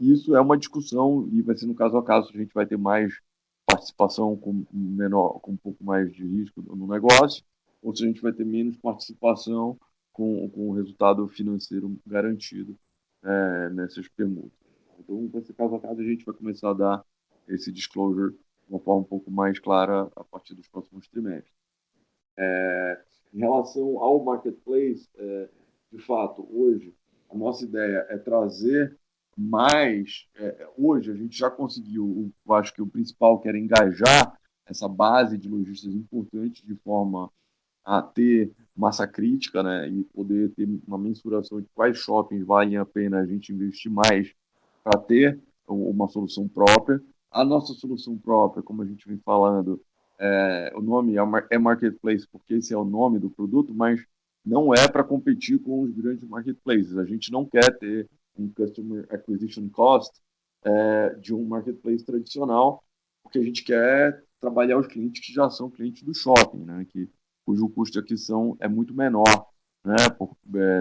isso é uma discussão e vai ser no caso a caso, a gente vai ter mais participação com um pouco mais de risco no negócio, ou se a gente vai ter menos participação com o resultado financeiro garantido nessas permutas. Então, vai ser caso a caso, a gente vai começar a dar esse disclosure de uma forma um pouco mais clara a partir dos próximos trimestres. Em relação ao marketplace, de fato, hoje, a nossa ideia é trazer mais. Hoje, a gente já conseguiu, eu acho que o principal, que era engajar essa base de lojistas importante de forma a ter massa crítica, né, e poder ter uma mensuração de quais shoppings valem a pena a gente investir mais para ter uma solução própria. A nossa solução própria, como a gente vem falando, o nome é Marketplace porque esse é o nome do produto, mas não é para competir com os grandes marketplaces. A gente não quer ter um Customer Acquisition Cost de um marketplace tradicional, porque a gente quer trabalhar os clientes que já são clientes do shopping, né, cujo custo de aquisição é muito menor, né,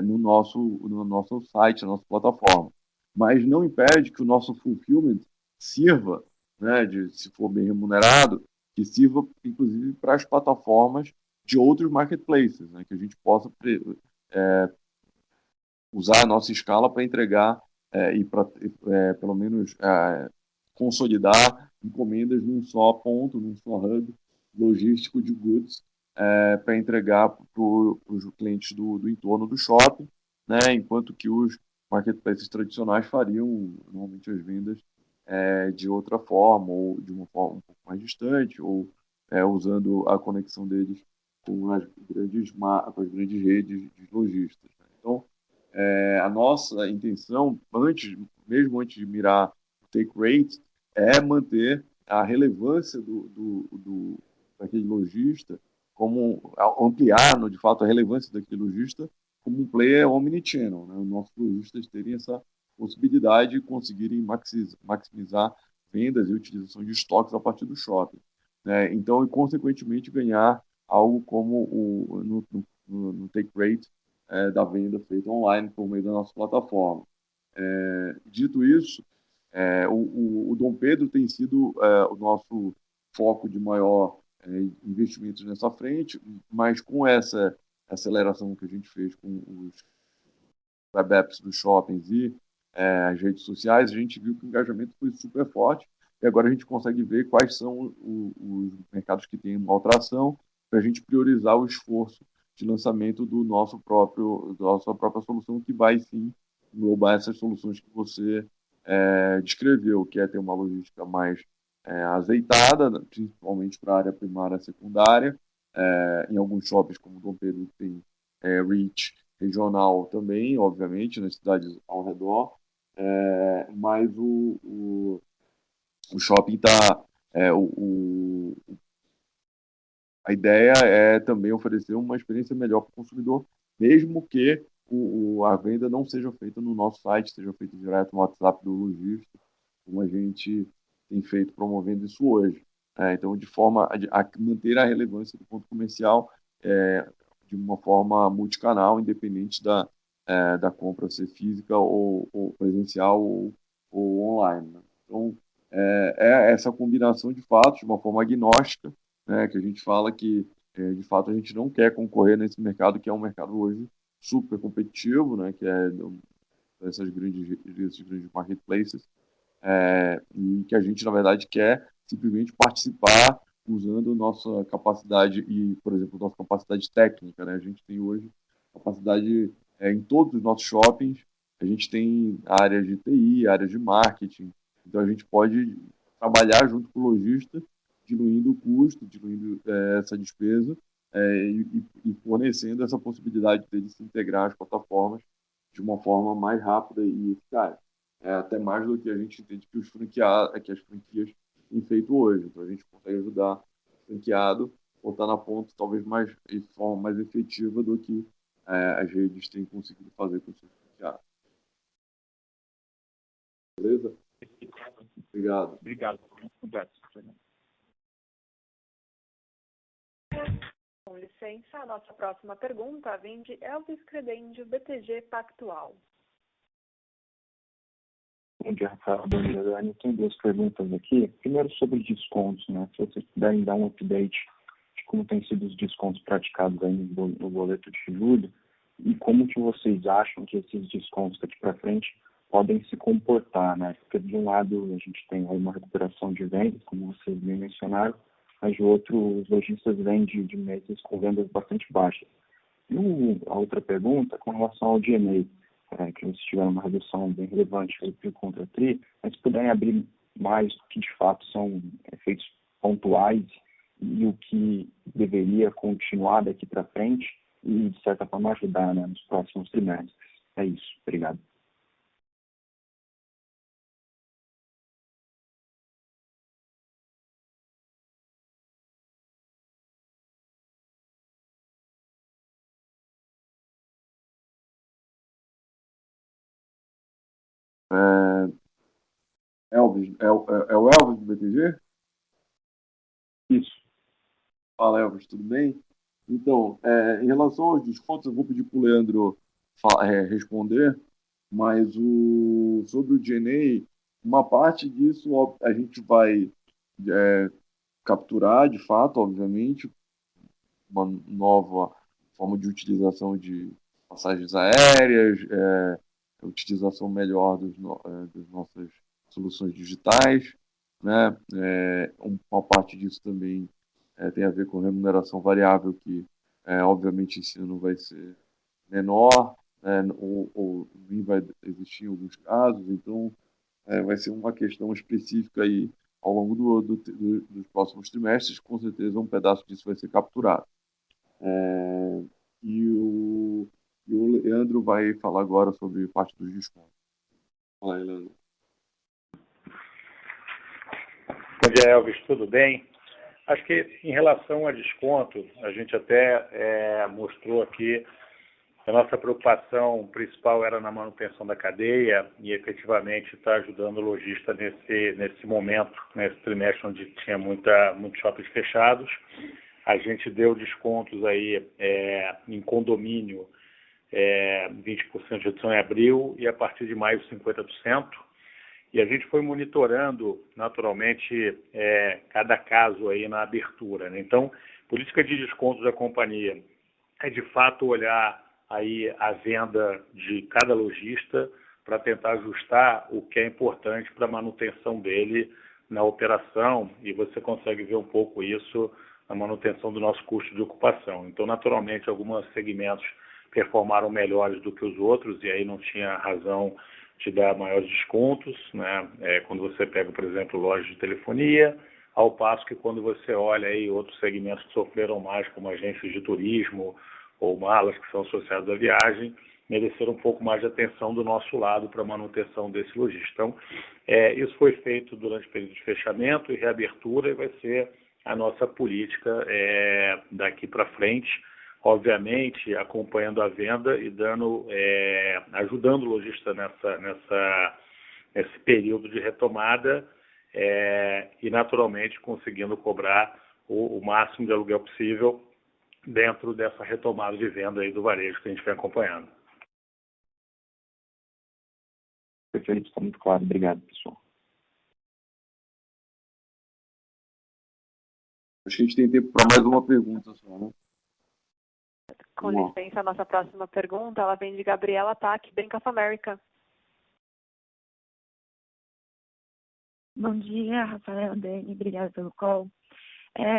no nosso site, na nossa plataforma. Mas não impede que o nosso fulfillment sirva, né, se for bem remunerado, que sirva, inclusive, para as plataformas de outros marketplaces, né? Que a gente possa usar a nossa escala para entregar e para, pelo menos, consolidar encomendas num só ponto, num só hub logístico de goods para entregar para os clientes do entorno do shopping, né? Enquanto que os marketplaces tradicionais fariam normalmente as vendas de outra forma, ou de uma forma um pouco mais distante, ou usando a conexão deles com as com as grandes redes de lojistas, né? Então, a nossa intenção, mesmo antes de mirar o take rate, é manter a relevância daquele lojista, ampliar, de fato, a relevância daquele lojista como um player omnichannel, né? Os nossos lojistas terem essa possibilidade de conseguirem maximizar vendas e utilização de estoques a partir do shopping, né? Então, e consequentemente, ganhar algo como no take rate da venda feita online por meio da nossa plataforma. Dito isso, o Dom Pedro tem sido o nosso foco de maior investimentos nessa frente, mas com essa aceleração que a gente fez com os web apps dos shoppings e as redes sociais, a gente viu que o engajamento foi super forte e agora a gente consegue ver quais são os mercados que têm maior tração para a gente priorizar o esforço de lançamento da nossa própria solução, que vai sim englobar essas soluções que você descreveu, que é ter uma logística mais azeitada, principalmente para a área primária e secundária. Em alguns shoppings, como Dom Pedro, tem reach regional também, obviamente, nas cidades ao redor, mas o shopping está. A ideia é também oferecer uma experiência melhor para o consumidor, mesmo que a venda não seja feita no nosso site, seja feita direto no WhatsApp do lojista, como a gente tem feito promovendo isso hoje. Então, de forma a manter a relevância do ponto comercial de uma forma multicanal, independente da compra ser física ou presencial ou online, né? Então, essa combinação de fatos, de uma forma agnóstica, né, que a gente fala que, de fato, a gente não quer concorrer nesse mercado, que é um mercado hoje super competitivo, né, que é esses grandes marketplaces, e que a gente, na verdade, quer simplesmente participar usando nossa capacidade e, por exemplo, nossa capacidade técnica, né? A gente tem hoje capacidade em todos os nossos shoppings, a gente tem áreas de TI, áreas de marketing, então a gente pode trabalhar junto com o lojista, diluindo o custo, diluindo essa despesa e fornecendo essa possibilidade dele se integrar às plataformas de uma forma mais rápida e eficaz. Até mais do que a gente entende que que as franquias têm feito hoje. Então a gente consegue ajudar o franqueado a botar na ponta talvez de forma mais efetiva do que as redes têm conseguido fazer com os seus franqueados. Beleza? Obrigado. Obrigado. Com licença, a nossa próxima pergunta vem de Elvis Credendio, BTG Pactual. Bom dia, Rafael. Bom dia, Dani. Eu tenho duas perguntas aqui. Primeiro, sobre descontos, né? Se vocês puderem dar um update de como têm sido os descontos praticados aí no boleto de julho e como que vocês acham que esses descontos daqui para frente podem se comportar, né? Porque, de um lado, a gente tem aí uma recuperação de vendas, como vocês bem mencionaram, mas, de outro, os lojistas vêm de meses com vendas bastante baixas. E a outra pergunta, com relação ao G&A, que vocês tiveram uma redução bem relevante por contra tri, mas se puderem abrir mais do que de fato são efeitos pontuais e o que deveria continuar daqui para frente e, de certa forma, ajudar, né, nos próximos trimestres. É isso. Obrigado. Elvis, é o Elvis do BTG? Isso. Fala, Elvis, tudo bem? Então, em relação aos descontos, eu vou pedir para o Leandro responder, mas sobre o DNA, uma parte disso a gente vai capturar, de fato, obviamente, uma nova forma de utilização de passagens aéreas, utilização melhor das nossas soluções digitais, né? Uma parte disso também tem a ver com remuneração variável, que obviamente esse ano vai ser menor, ou nem vai existir em alguns casos, então vai ser uma questão específica aí ao longo dos próximos trimestres, com certeza um pedaço disso vai ser capturado. É, e o Leandro vai falar agora sobre parte dos descontos. Fala aí, Leandro. Bom dia, Elvis, tudo bem? Acho que em relação a desconto, a gente até mostrou aqui que a nossa preocupação principal era na manutenção da cadeia e efetivamente está ajudando o lojista nesse momento, nesse trimestre onde tinha muitos shoppings fechados. A gente deu descontos aí em condomínio, 20% de redução em abril e a partir de maio 50%. E a gente foi monitorando, naturalmente, cada caso aí na abertura, né? Então, política de descontos da companhia é, de fato, olhar aí a venda de cada lojista para tentar ajustar o que é importante para a manutenção dele na operação, e você consegue ver um pouco isso na manutenção do nosso custo de ocupação. Então, naturalmente, alguns segmentos performaram melhores do que os outros, e aí não tinha razão de dar maiores descontos, né? Quando você pega, por exemplo, lojas de telefonia, ao passo que quando você olha aí outros segmentos que sofreram mais, como agências de turismo ou malas que são associadas à viagem, mereceram um pouco mais de atenção do nosso lado para a manutenção desse lojista. Então, isso foi feito durante o período de fechamento e reabertura e vai ser a nossa política daqui para frente, obviamente acompanhando a venda e ajudando o lojista nesse período de retomada e naturalmente conseguindo cobrar o máximo de aluguel possível dentro dessa retomada de venda aí do varejo que a gente vem acompanhando. Perfeito, está muito claro. Obrigado, pessoal. Acho que a gente tem tempo para mais uma pergunta só, né? Com licença, a nossa próxima pergunta, ela vem de Gabriela Tac, Bank of America. Bom dia, Rafael, Dani, obrigada pelo call.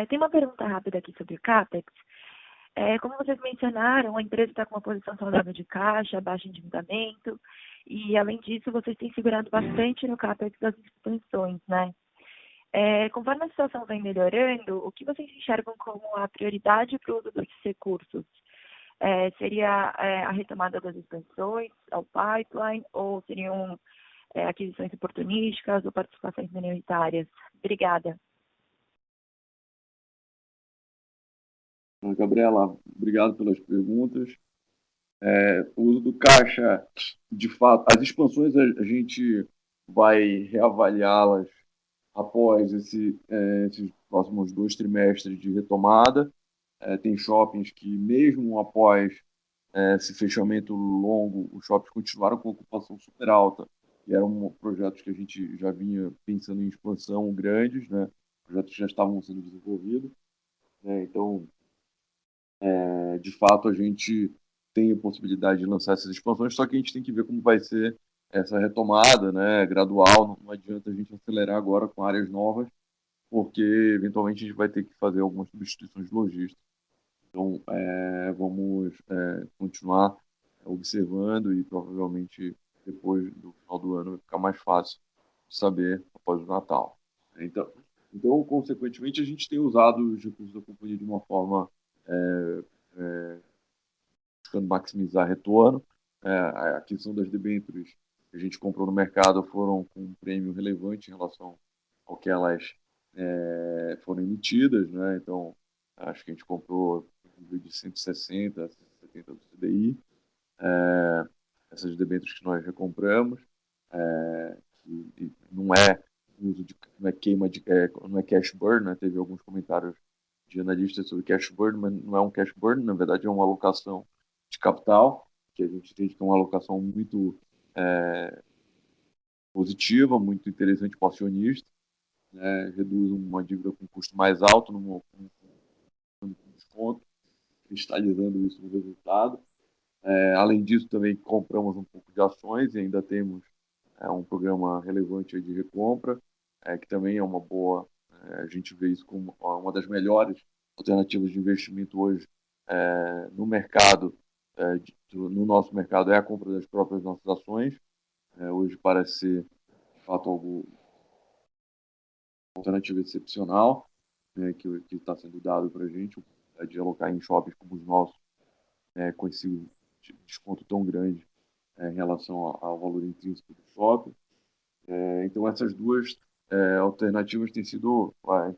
Tem uma pergunta rápida aqui sobre o CAPEX. Como vocês mencionaram, a empresa está com uma posição saudável de caixa, baixo endividamento, e além disso, vocês têm segurado bastante no CAPEX das expansões, né? Conforme a situação vem melhorando, o que vocês enxergam como a prioridade para o uso desses recursos? Seria a retomada das expansões ao pipeline, ou seriam aquisições oportunísticas ou participações minoritárias? Obrigada. Gabriela, obrigado pelas perguntas. O uso do caixa, de fato, as expansões a gente vai reavaliá-las após esses próximos 2 trimestres de retomada. Tem shoppings que, mesmo após esse fechamento longo, os shoppings continuaram com ocupação super alta, e eram projetos que a gente já vinha pensando em expansão grandes, né? Projetos que já estavam sendo desenvolvidos, né? Então, de fato, a gente tem a possibilidade de lançar essas expansões, só que a gente tem que ver como vai ser essa retomada, né, gradual. Não adianta a gente acelerar agora com áreas novas, porque eventualmente a gente vai ter que fazer algumas substituições de logística. Então, vamos continuar observando e provavelmente depois do final do ano vai ficar mais fácil de saber após o Natal. Então, consequentemente, a gente tem usado os recursos da companhia de uma forma buscando maximizar retorno. A aquisição das debêntures que a gente comprou no mercado foram com um prêmio relevante em relação ao que elas foram emitidas, né? Então, acho que a gente comprou de 160 a 170 do CDI. Essas debêntures que nós recompramos, que não é uso de, não é queima de, não é cash burn, né? Teve alguns comentários de analistas sobre cash burn, mas não é um cash burn, na verdade é uma alocação de capital, que a gente entende que é uma alocação muito positiva, muito interessante para o acionista, né, reduz uma dívida com custo mais alto, num desconto, cristalizando isso no resultado. Além disso, também compramos um pouco de ações e ainda temos um programa relevante de recompra, que também é uma boa. A gente vê isso como uma das melhores alternativas de investimento hoje no mercado. No nosso mercado é a compra das próprias nossas ações. Hoje parece ser, de fato, algo alternativa excepcional, né, que está sendo dado para a gente, de alocar em shoppings como os nossos, com esse desconto tão grande em relação ao valor intrínseco do shopping. Então, essas duas alternativas têm sido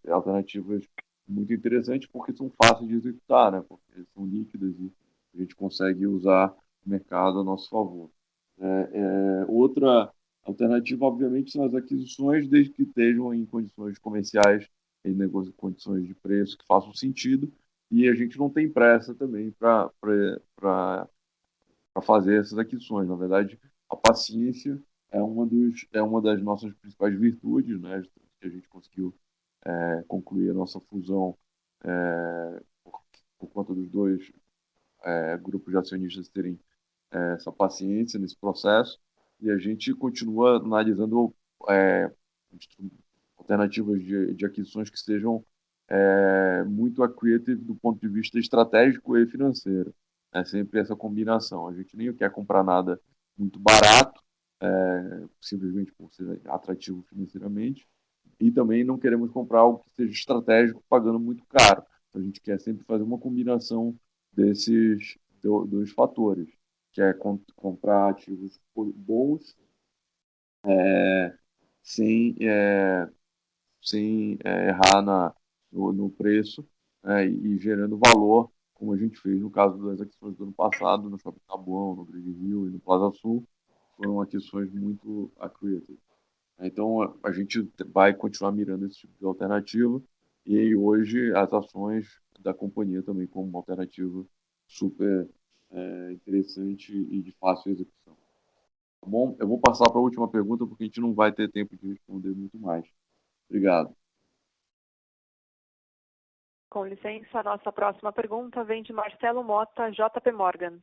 alternativas muito interessantes porque são fáceis de executar, né? Porque são líquidas e a gente consegue usar o mercado a nosso favor. Outra alternativa, obviamente, são as aquisições, desde que estejam em condições comerciais, em condições de preço que façam sentido, e a gente não tem pressa também para fazer essas aquisições. Na verdade, a paciência é uma das nossas principais virtudes, né? Que a gente conseguiu concluir a nossa fusão por conta dos dois grupos de acionistas terem essa paciência nesse processo, e a gente continua analisando alternativas de aquisições que sejam muito accretive do ponto de vista estratégico e financeiro. É sempre essa combinação. A gente nem quer comprar nada muito barato, simplesmente por ser atrativo financeiramente, e também não queremos comprar algo que seja estratégico pagando muito caro. Então, a gente quer sempre fazer uma combinação desses dois fatores, que é comprar ativos bons sem, sem errar no preço, e gerando valor, como a gente fez no caso das aquisições do ano passado, no Shopping Taboão, no Grande Rio e no Plaza Sul, foram aquisições muito accretive. Então, a gente vai continuar mirando esse tipo de alternativa, e aí, hoje as ações da companhia também como uma alternativa super interessante e de fácil execução. Tá bom? Eu vou passar para a última pergunta, porque a gente não vai ter tempo de responder muito mais. Obrigado. Com licença, a nossa próxima pergunta vem de Marcelo Mota, JP Morgan.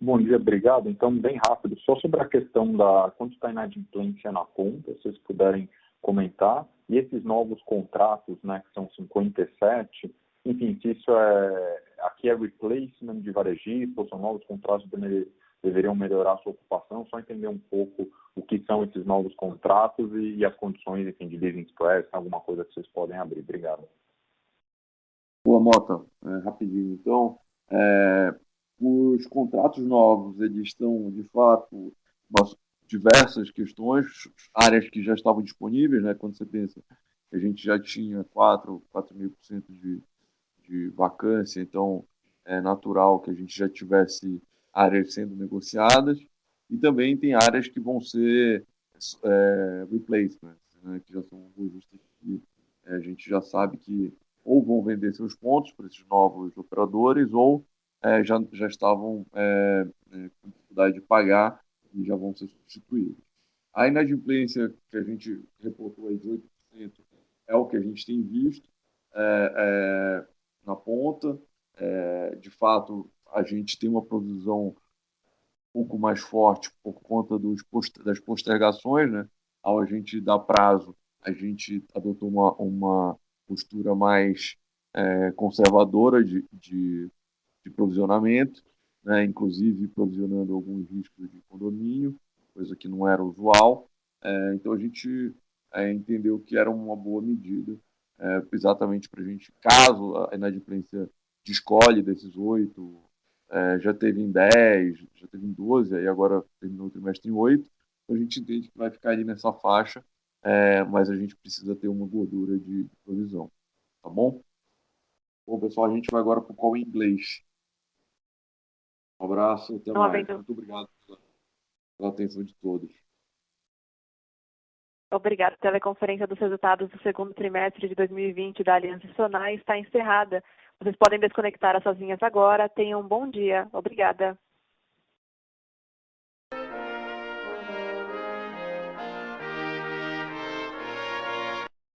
Bom dia, obrigado. Então, bem rápido, só sobre a questão da quanto está a inadimplência na conta, se vocês puderem comentar, e esses novos contratos, né, que são 57, enfim, se isso aqui é replacement de varejista, ou são novos contratos que deveriam melhorar a sua ocupação, só entender um pouco o que são esses novos contratos e as condições, enfim, de leasing spread, alguma coisa que vocês podem abrir. Obrigado. Boa, Mota. Rapidinho. Então, os contratos novos, eles estão, de fato, diversas questões, áreas que já estavam disponíveis, né? Quando você pensa que a gente já tinha 4.000% de vacância, então é natural que a gente já tivesse áreas sendo negociadas, e também tem áreas que vão ser replacements, né? Que já são lojistas que a gente já sabe que ou vão vender seus pontos para esses novos operadores, ou já estavam com dificuldade de pagar e já vão ser substituídos. A inadimplência que a gente reportou aí de 8% é o que a gente tem visto na ponta. De fato, a gente tem uma provisão um pouco mais forte por conta das postergações, né? Ao a gente dar prazo, a gente adotou uma postura mais conservadora de provisionamento, né? Inclusive provisionando alguns riscos de condomínio, coisa que não era usual. Então, a gente entendeu que era uma boa medida, exatamente para a gente, caso a inadimplência descolhe desses 8, já teve em 10, já teve em 12, aí agora terminou o trimestre em 8, então a gente entende que vai ficar ali nessa faixa, mas a gente precisa ter uma gordura de provisão. Tá bom? Bom, pessoal, a gente vai agora para o call em inglês. Um abraço, até mais. Muito obrigado pela atenção de todos. Obrigada. A teleconferência dos resultados do segundo trimestre de 2020 da Aliança Sonai está encerrada. Vocês podem desconectar as suas linhas agora. Tenham um bom dia. Obrigada.